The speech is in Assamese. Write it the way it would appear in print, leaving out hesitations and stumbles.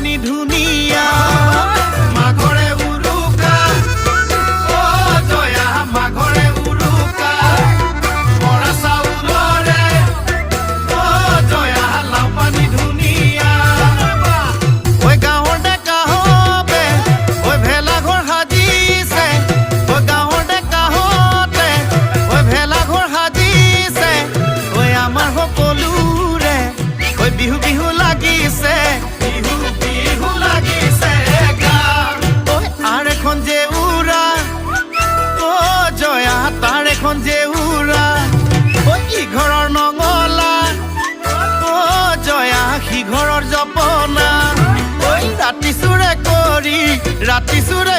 পানী ধুনীয়া মাঘৰে উৰুকা অ জয়া মাঘৰে উৰুকা বৰা চাউলৰে অ জয়া লাও পানী ধুনীয়া ঐ গাঁৱৰ ডেকা হতে ঐ ভেলাঘৰ সাজিছে ঐ গাঁৱৰ ডেকা হতে ঐ ভেলাঘৰ সাজিছে ঐ আমাৰ সকলোৰে ঐ বিহু বিহু লাগিছে বিহু বিহু লাগিছে গাঁও ঐ আৰ এখন যে উৰা অ জয়া তাৰ এখন যে উৰা ঐ ইঘৰৰ নঙলা অ জয়া সিঘৰৰ জপনা ঐ ৰাতি চুৰে